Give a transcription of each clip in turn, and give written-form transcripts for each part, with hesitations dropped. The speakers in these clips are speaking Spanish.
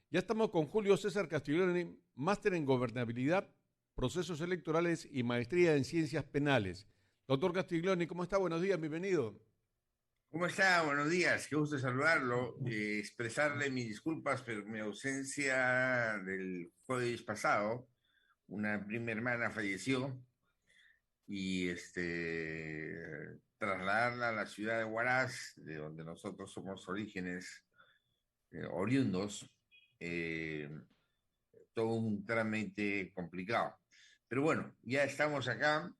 Ya estamos con Julio César Castiglione, máster en gobernabilidad, procesos electorales y maestría en ciencias penales. Doctor Castiglione, ¿cómo está? Buenos días, bienvenido. ¿Cómo está? Buenos días, qué gusto saludarlo. Expresarle mis disculpas por mi ausencia del jueves pasado. Una prima hermana falleció y trasladarla a la ciudad de Huaraz, de donde nosotros somos orígenes oriundos, eh, todo un trámite complicado. Pero bueno, ya estamos acá.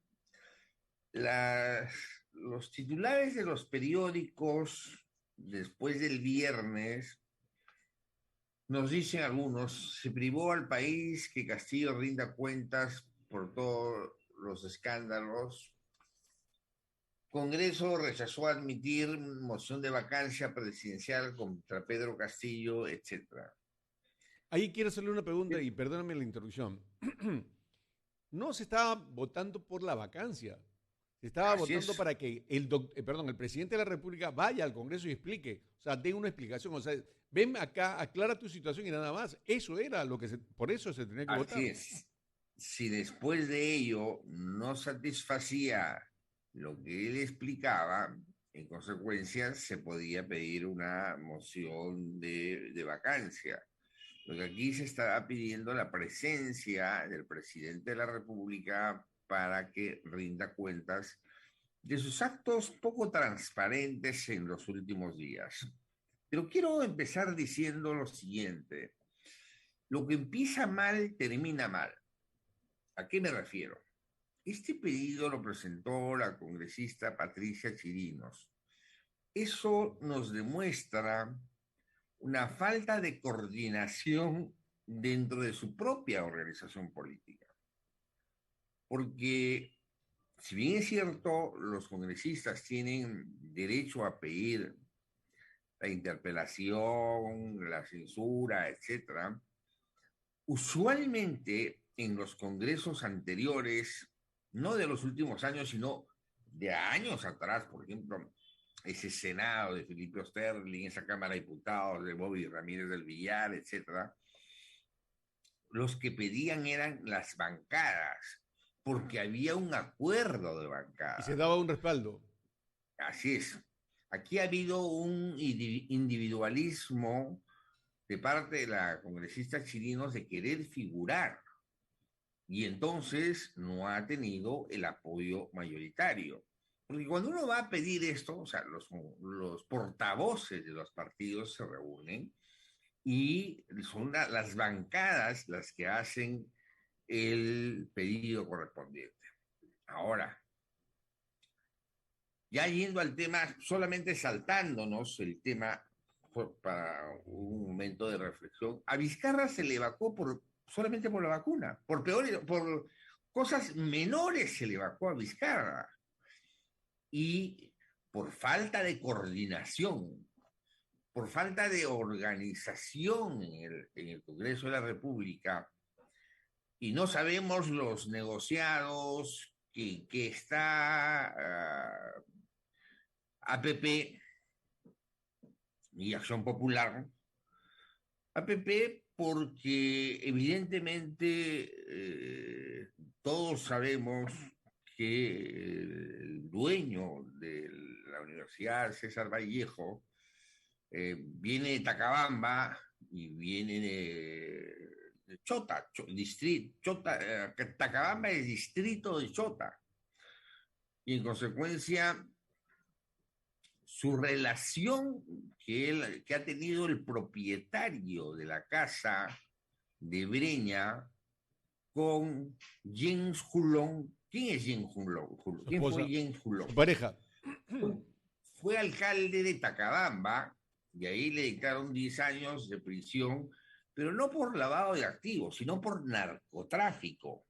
Las, los titulares de los periódicos después del viernes nos dicen algunos, se privó al país que Castillo rinda cuentas por todos los escándalos. Congreso rechazó admitir moción de vacancia presidencial contra Pedro Castillo, etcétera. Ahí quiero hacerle una pregunta y perdóname la interrupción. No se estaba votando por la vacancia, se estaba Así votando es, para que el presidente de la República vaya al Congreso y explique, o sea, dé una explicación, o sea, ven acá, aclara tu situación y nada más. Eso era lo que por eso se tenía que así votar. es. Si después de ello no satisfacía lo que él explicaba, en consecuencia se podía pedir una moción de vacancia. Lo que aquí se está pidiendo la presencia del presidente de la República para que rinda cuentas de sus actos poco transparentes en los últimos días. Pero quiero empezar diciendo lo siguiente. Lo que empieza mal termina mal. ¿A qué me refiero? Este pedido lo presentó la congresista Patricia Chirinos. Eso nos demuestra una falta de coordinación dentro de su propia organización política. Porque si bien es cierto, los congresistas tienen derecho a pedir la interpelación, la censura, etcétera, usualmente en los congresos anteriores, no de los últimos años, sino de años atrás, por ejemplo, ese Senado de Felipe Osterling, esa Cámara de Diputados de Bobby Ramírez del Villar, etcétera, los que pedían eran las bancadas, porque había un acuerdo de Y se bancada. daba un respaldo. Así es. Aquí ha habido un individualismo de parte de la congresista Chirinos de querer figurar y entonces no ha tenido el apoyo mayoritario. Porque cuando uno va a pedir esto, o sea, los portavoces de los partidos se reúnen y son las bancadas las que hacen el pedido correspondiente. Ahora, ya yendo al tema, solamente saltándonos el tema para un momento de reflexión, a Vizcarra se le evacuó solamente por la vacuna, por cosas menores se le evacuó a Vizcarra y por falta de coordinación, por falta de organización en el Congreso de la República y no sabemos los negociados que está APP y Acción Popular. APP porque evidentemente todos sabemos que el dueño de la Universidad César Vallejo viene de Tacabamba y viene de Chota, Tacabamba es distrito de Chota y en consecuencia su relación que ha tenido el propietario de la casa de Breña con James Hulón. ¿Quién es James Hulón? Su ¿Quién fue esposa, James su Hulón? pareja. Fue alcalde de Tacabamba y ahí le dictaron 10 años de prisión, pero no por lavado de activos, sino por narcotráfico.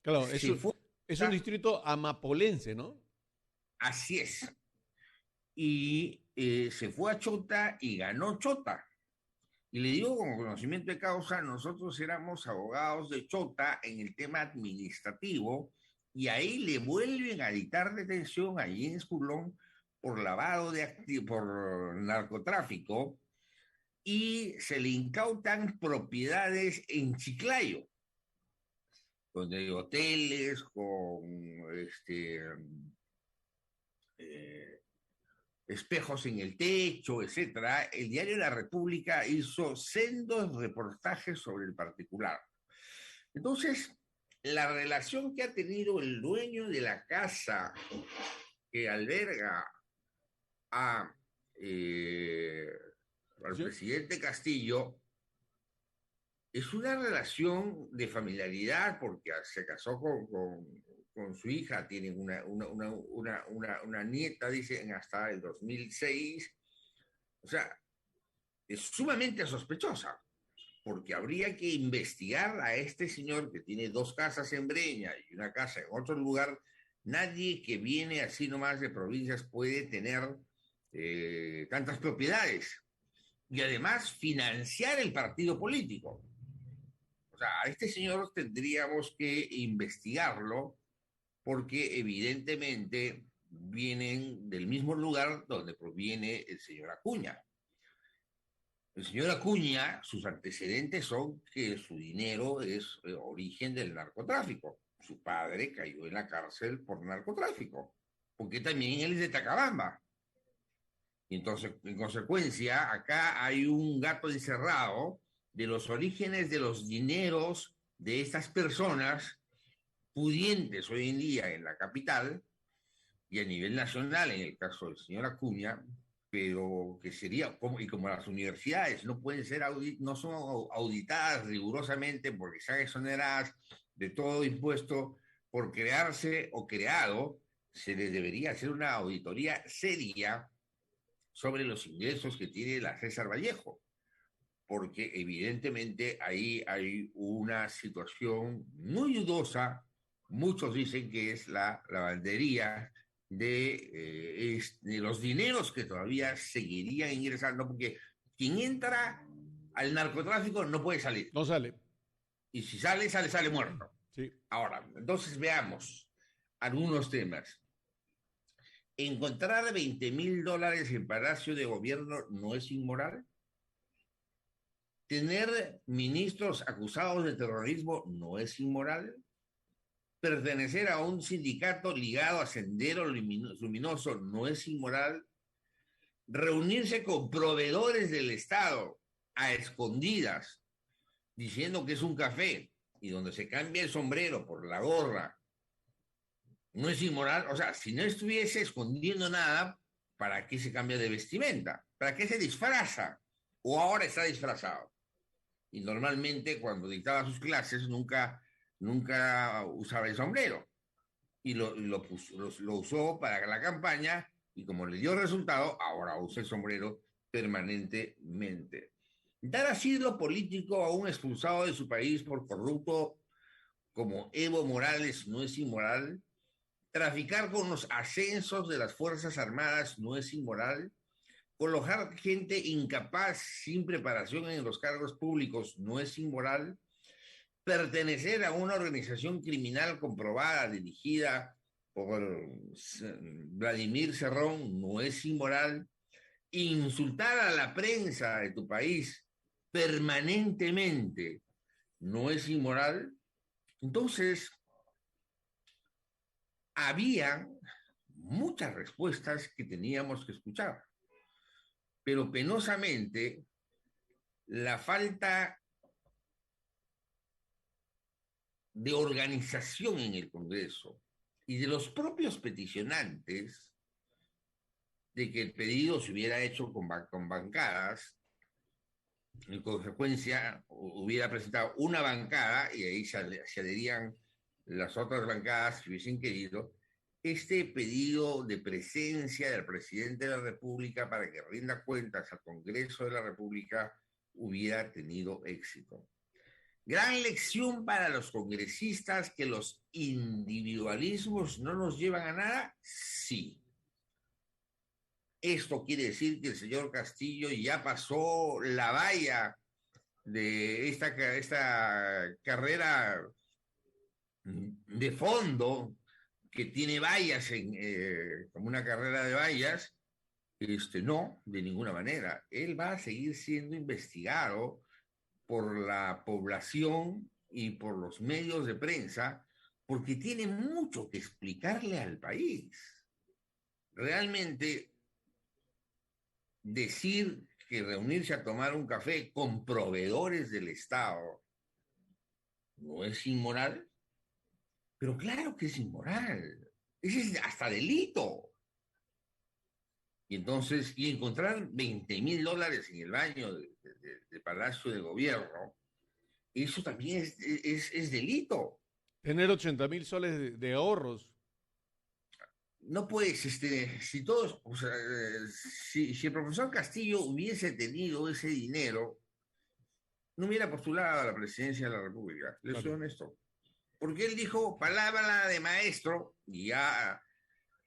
Claro, Se fue, es un distrito amapolense, ¿no? así es, y se fue a Chota y ganó Chota. Y le digo con conocimiento de causa, nosotros éramos abogados de Chota en el tema administrativo y ahí le vuelven a dictar detención a Jens Coulon por lavado de activos, por narcotráfico y se le incautan propiedades en Chiclayo, donde hay hoteles con eh, espejos en el techo, etcétera. El diario La República hizo sendos reportajes sobre el particular. Entonces, la relación que ha tenido el dueño de la casa que alberga a, al ¿Sí? presidente Castillo es una relación de familiaridad porque se casó con su hija, tienen una nieta, dicen, hasta el 2006. O sea, es sumamente sospechosa, porque habría que investigar a este señor que tiene dos casas en Breña y una casa en otro lugar. Nadie que viene así nomás de provincias puede tener tantas propiedades y además financiar el partido político. O sea, a este señor tendríamos que investigarlo porque evidentemente vienen del mismo lugar donde proviene el señor Acuña. El señor Acuña, sus antecedentes son que su dinero es origen del narcotráfico. Su padre cayó en la cárcel por narcotráfico, porque también él es de Tacabamba. Y entonces, en consecuencia, acá hay un gato encerrado de los orígenes de los dineros de estas personas pudientes hoy en día en la capital y a nivel nacional, en el caso del señor Acuña, pero que sería, como, y como las universidades no pueden ser no son auditadas rigurosamente porque sean exoneradas de todo impuesto por crearse o creado, se les debería hacer una auditoría seria sobre los ingresos que tiene la César Vallejo, porque evidentemente ahí hay una situación muy dudosa. Muchos dicen que es la lavandería de los dineros que todavía seguirían ingresando, porque quien entra al narcotráfico no puede salir. No sale. Y si sale, sale muerto. Sí. Ahora, entonces veamos algunos temas. ¿Encontrar $20,000 en Palacio de Gobierno no es inmoral? ¿Tener ministros acusados de terrorismo no es inmoral? ¿Pertenecer a un sindicato ligado a Sendero Luminoso no es inmoral? ¿Reunirse con proveedores del Estado a escondidas, diciendo que es un café y donde se cambia el sombrero por la gorra, no es inmoral? O sea, si no estuviese escondiendo nada, ¿para qué se cambia de vestimenta? ¿Para qué se disfraza? ¿O ahora está disfrazado? Y normalmente cuando dictaba sus clases nunca usaba el sombrero. Y lo usó para la campaña y como le dio resultado, ahora usa el sombrero permanentemente. Dar asilo político a un expulsado de su país por corrupto como Evo Morales no es inmoral. Traficar con los ascensos de las Fuerzas Armadas no es inmoral. Colocar gente incapaz sin preparación en los cargos públicos no es inmoral. Pertenecer a una organización criminal comprobada dirigida por Vladimir Cerrón no es inmoral. Insultar a la prensa de tu país permanentemente no es inmoral. Entonces, había muchas respuestas que teníamos que escuchar, pero penosamente la falta de organización en el Congreso y de los propios peticionantes de que el pedido se hubiera hecho con bancadas, en consecuencia hubiera presentado una bancada y ahí se adherían las otras bancadas que hubiesen querido. Este pedido de presencia del presidente de la República para que rinda cuentas al Congreso de la República hubiera tenido éxito. Gran lección para los congresistas que los individualismos no nos llevan a nada. Sí. Esto quiere decir que el señor Castillo ya pasó la valla de esta carrera de fondo que tiene vallas como una carrera de vallas, No, de ninguna manera. Él va a seguir siendo investigado por la población y por los medios de prensa porque tiene mucho que explicarle al país. Realmente decir que reunirse a tomar un café con proveedores del Estado no es inmoral, pero claro que es inmoral. Ese es hasta delito. Y entonces, y encontrar $20,000 en el baño de Palacio de Gobierno, eso también es delito. Tener 80.000 soles de ahorros. No puedes, si todos, o sea, si el profesor Castillo hubiese tenido ese dinero, no hubiera postulado a la presidencia de la República. Les soy Claro. honesto. Porque él dijo palabra de maestro y ya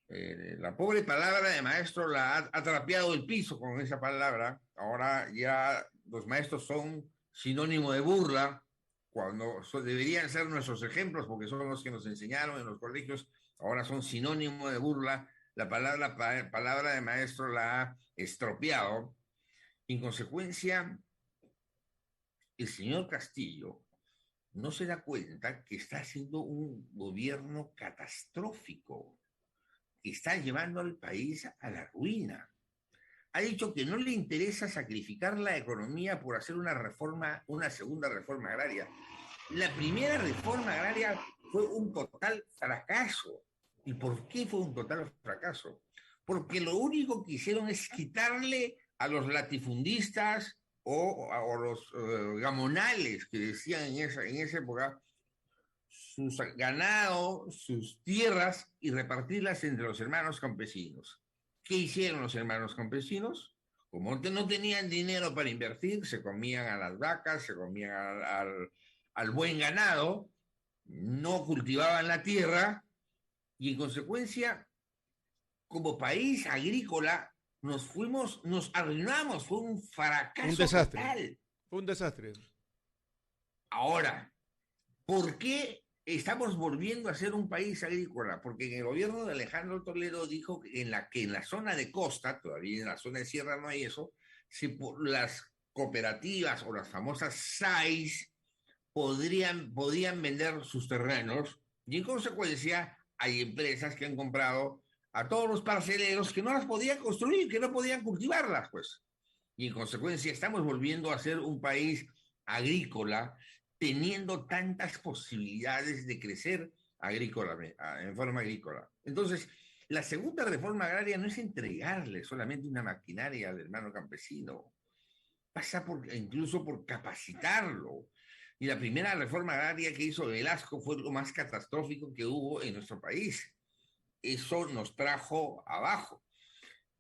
la pobre palabra de maestro la ha trapeado el piso con esa palabra. Ahora ya los maestros son sinónimo de burla, cuando deberían ser nuestros ejemplos, porque son los que nos enseñaron en los colegios, ahora son sinónimo de burla. Palabra de maestro la ha estropeado. En consecuencia, el señor Castillo no se da cuenta que está haciendo un gobierno catastrófico, que está llevando al país a la ruina. Ha dicho que no le interesa sacrificar la economía por hacer una reforma, una segunda reforma agraria. La primera reforma agraria fue un total fracaso. ¿Y por qué fue un total fracaso? Porque lo único que hicieron es quitarle a los latifundistas o los gamonales que decían en esa época sus ganado, sus tierras y repartirlas entre los hermanos campesinos. ¿Qué hicieron los hermanos campesinos? Como no tenían dinero para invertir, se comían a las vacas, se comían al buen ganado, no cultivaban la tierra y en consecuencia, como país agrícola, nos arruinamos, fue un Un fracaso desastre. total. Fue un desastre. Ahora, ¿por qué estamos volviendo a ser un país agrícola? Porque en el gobierno de Alejandro Toledo dijo que en la zona de costa, todavía en la zona de sierra no hay eso, las cooperativas o las famosas SAIs podían vender sus terrenos y en consecuencia hay empresas que han comprado a todos los parceleros que no las podían construir, que no podían cultivarlas, pues. Y en consecuencia estamos volviendo a ser un país agrícola teniendo tantas posibilidades de crecer agrícola, en forma agrícola. Entonces, la segunda reforma agraria no es entregarle solamente una maquinaria al hermano campesino, pasa incluso por capacitarlo. Y la primera reforma agraria que hizo Velasco fue lo más catastrófico que hubo en nuestro país. Eso nos trajo abajo.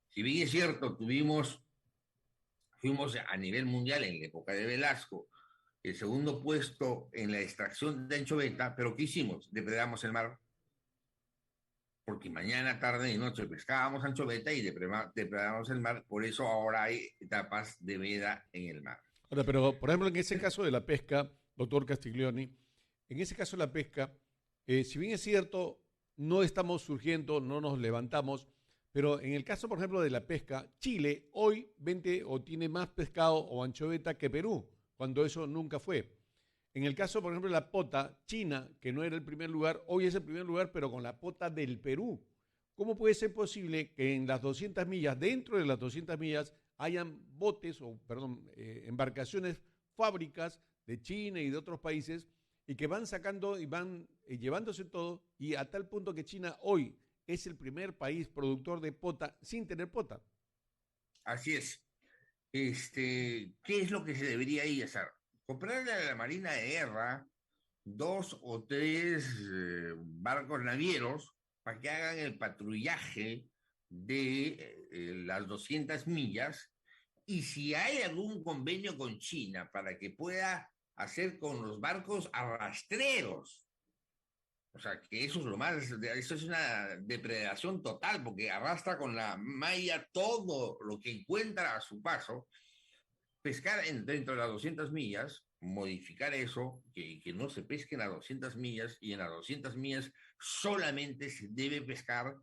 Si bien es cierto, fuimos a nivel mundial en la época de Velasco, el segundo puesto en la extracción de anchoveta, pero ¿qué hicimos? Depredamos el mar, porque mañana, tarde y noche pescábamos anchoveta y depredamos el mar, por eso ahora hay etapas de veda en el mar. Ahora, pero por ejemplo, en ese caso de la pesca, doctor Castiglioni, en ese caso de la pesca, si bien es cierto, no estamos surgiendo, no nos levantamos, pero en el caso, por ejemplo, de la pesca, Chile hoy vende o tiene más pescado o anchoveta que Perú, cuando eso nunca fue. En el caso, por ejemplo, de la pota, China, que no era el primer lugar, hoy es el primer lugar, pero con la pota del Perú. ¿Cómo puede ser posible que en las 200 millas, dentro de las 200 millas, hayan botes o, perdón, embarcaciones, fábricas de China y de otros países y que van sacando y van llevándose todo y a tal punto que China hoy es el primer país productor de pota sin tener pota? Así es. ¿Qué es lo que se debería ir a hacer? Comprarle a la Marina de Guerra dos o tres barcos navieros para que hagan el patrullaje de las 200 millas y si hay algún convenio con China para que pueda hacer con los barcos arrastreros. O sea, que eso es lo más, eso es una depredación total, porque arrastra con la malla todo lo que encuentra a su paso. Pescar dentro de las 200 millas, modificar eso, que no se pesque en las 200 millas, y en las 200 millas solamente se debe pescar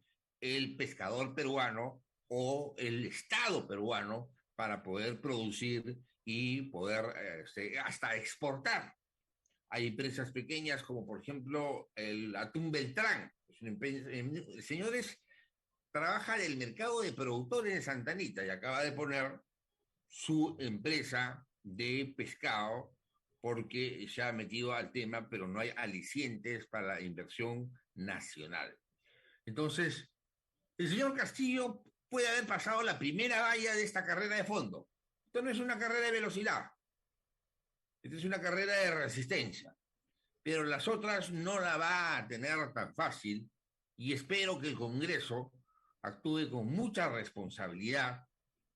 el pescador peruano o el Estado peruano para poder producir y poder hasta exportar. Hay empresas pequeñas como por ejemplo el Atún Beltrán. Señores, trabaja en el mercado de productores de Santa Anita y acaba de poner su empresa de pescado porque se ha metido al tema, pero no hay alicientes para la inversión nacional. Entonces, el señor Castillo puede haber pasado la primera valla de esta carrera de fondo. Esto no es una carrera de velocidad, esta es una carrera de resistencia, pero las otras no la va a tener tan fácil y espero que el Congreso actúe con mucha responsabilidad,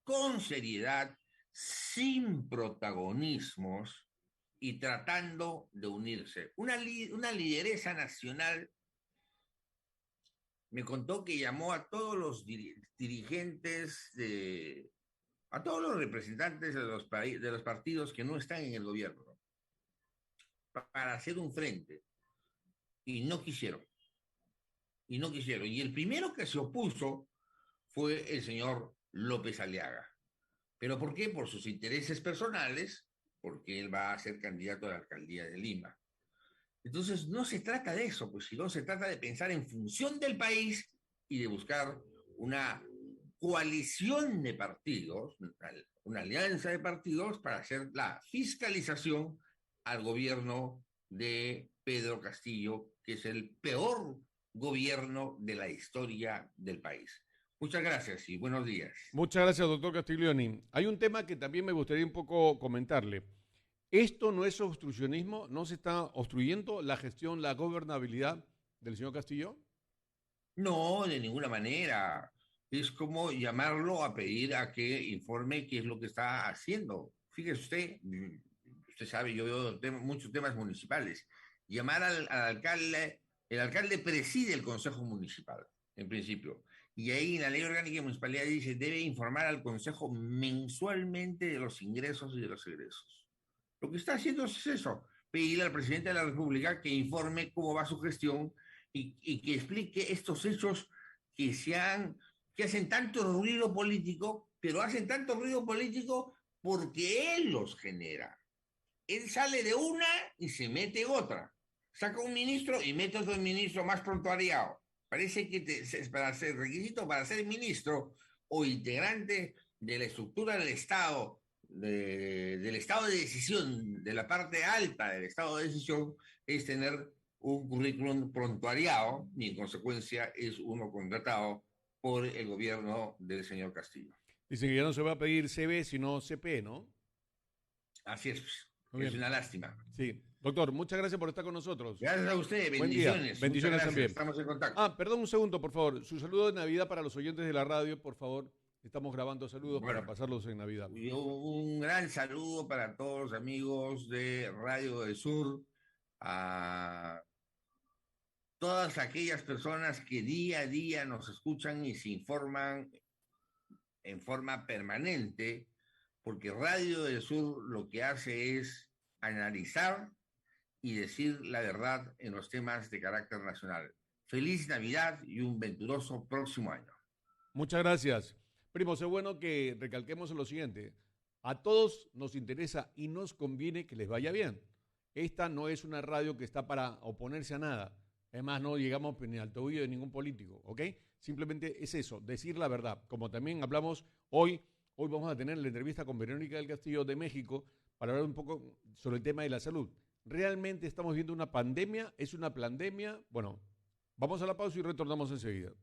con seriedad, sin protagonismos y tratando de unirse. Una lideresa nacional me contó que llamó a todos los dirigentes, a todos los representantes de los partidos que no están en el gobierno para hacer un frente y no quisieron. Y no quisieron. Y el primero que se opuso fue el señor López Aliaga. ¿Pero por qué? Por sus intereses personales, porque él va a ser candidato a la alcaldía de Lima. Entonces, no se trata de eso, pues, sino se trata de pensar en función del país y de buscar una coalición de partidos, una alianza de partidos para hacer la fiscalización al gobierno de Pedro Castillo, que es el peor gobierno de la historia del país. Muchas gracias y buenos días. Muchas gracias, doctor Castiglioni. Hay un tema que también me gustaría un poco comentarle. ¿Esto no es obstruccionismo? ¿No se está obstruyendo la gestión, la gobernabilidad del señor Castillo? No, de ninguna manera. Es como llamarlo a pedir a que informe qué es lo que está haciendo. Fíjese usted, usted sabe, yo veo muchos temas municipales. Llamar al alcalde, el alcalde preside el consejo municipal, en principio. Y ahí en la ley orgánica de municipalidad dice, debe informar al consejo mensualmente de los ingresos y de los egresos. Lo que está haciendo es eso, pedirle al presidente de la República que informe cómo va su gestión y que explique estos hechos que hacen tanto ruido político, pero hacen tanto ruido político porque él los genera. Él sale de una y se mete en otra. Saca un ministro y mete otro ministro más prontuariado. Parece que para ser requisito para ser ministro o integrante de la estructura del Estado, del estado de decisión, de la parte alta del estado de decisión, es tener un currículum prontuariado y en consecuencia es uno contratado por el gobierno del señor Castillo. Dicen que ya no se va a pedir CB sino CP, ¿no? Así es, Muy es bien. una lástima. Sí. Doctor, muchas gracias por estar con nosotros. Gracias a usted, Buen día. bendiciones. Bendiciones Muchas gracias. también. Estamos en contacto. Ah, perdón un segundo, por favor. Su saludo de Navidad para los oyentes de la radio, por favor. Estamos grabando saludos para pasarlos en Navidad. Un gran saludo para todos los amigos de Radio del Sur, a todas aquellas personas que día a día nos escuchan y se informan en forma permanente, porque Radio del Sur lo que hace es analizar y decir la verdad en los temas de carácter nacional. Feliz Navidad y un venturoso próximo año. Muchas gracias. Primo, es bueno que recalquemos lo siguiente. A todos nos interesa y nos conviene que les vaya bien. Esta no es una radio que está para oponerse a nada. Además, no llegamos ni al tobillo de ningún político, ¿ok? Simplemente es eso, decir la verdad. Como también hablamos hoy vamos a tener la entrevista con Verónica del Castillo de México para hablar un poco sobre el tema de la salud. ¿Realmente estamos viendo una pandemia? ¿Es una pandemia? Bueno, vamos a la pausa y retornamos enseguida.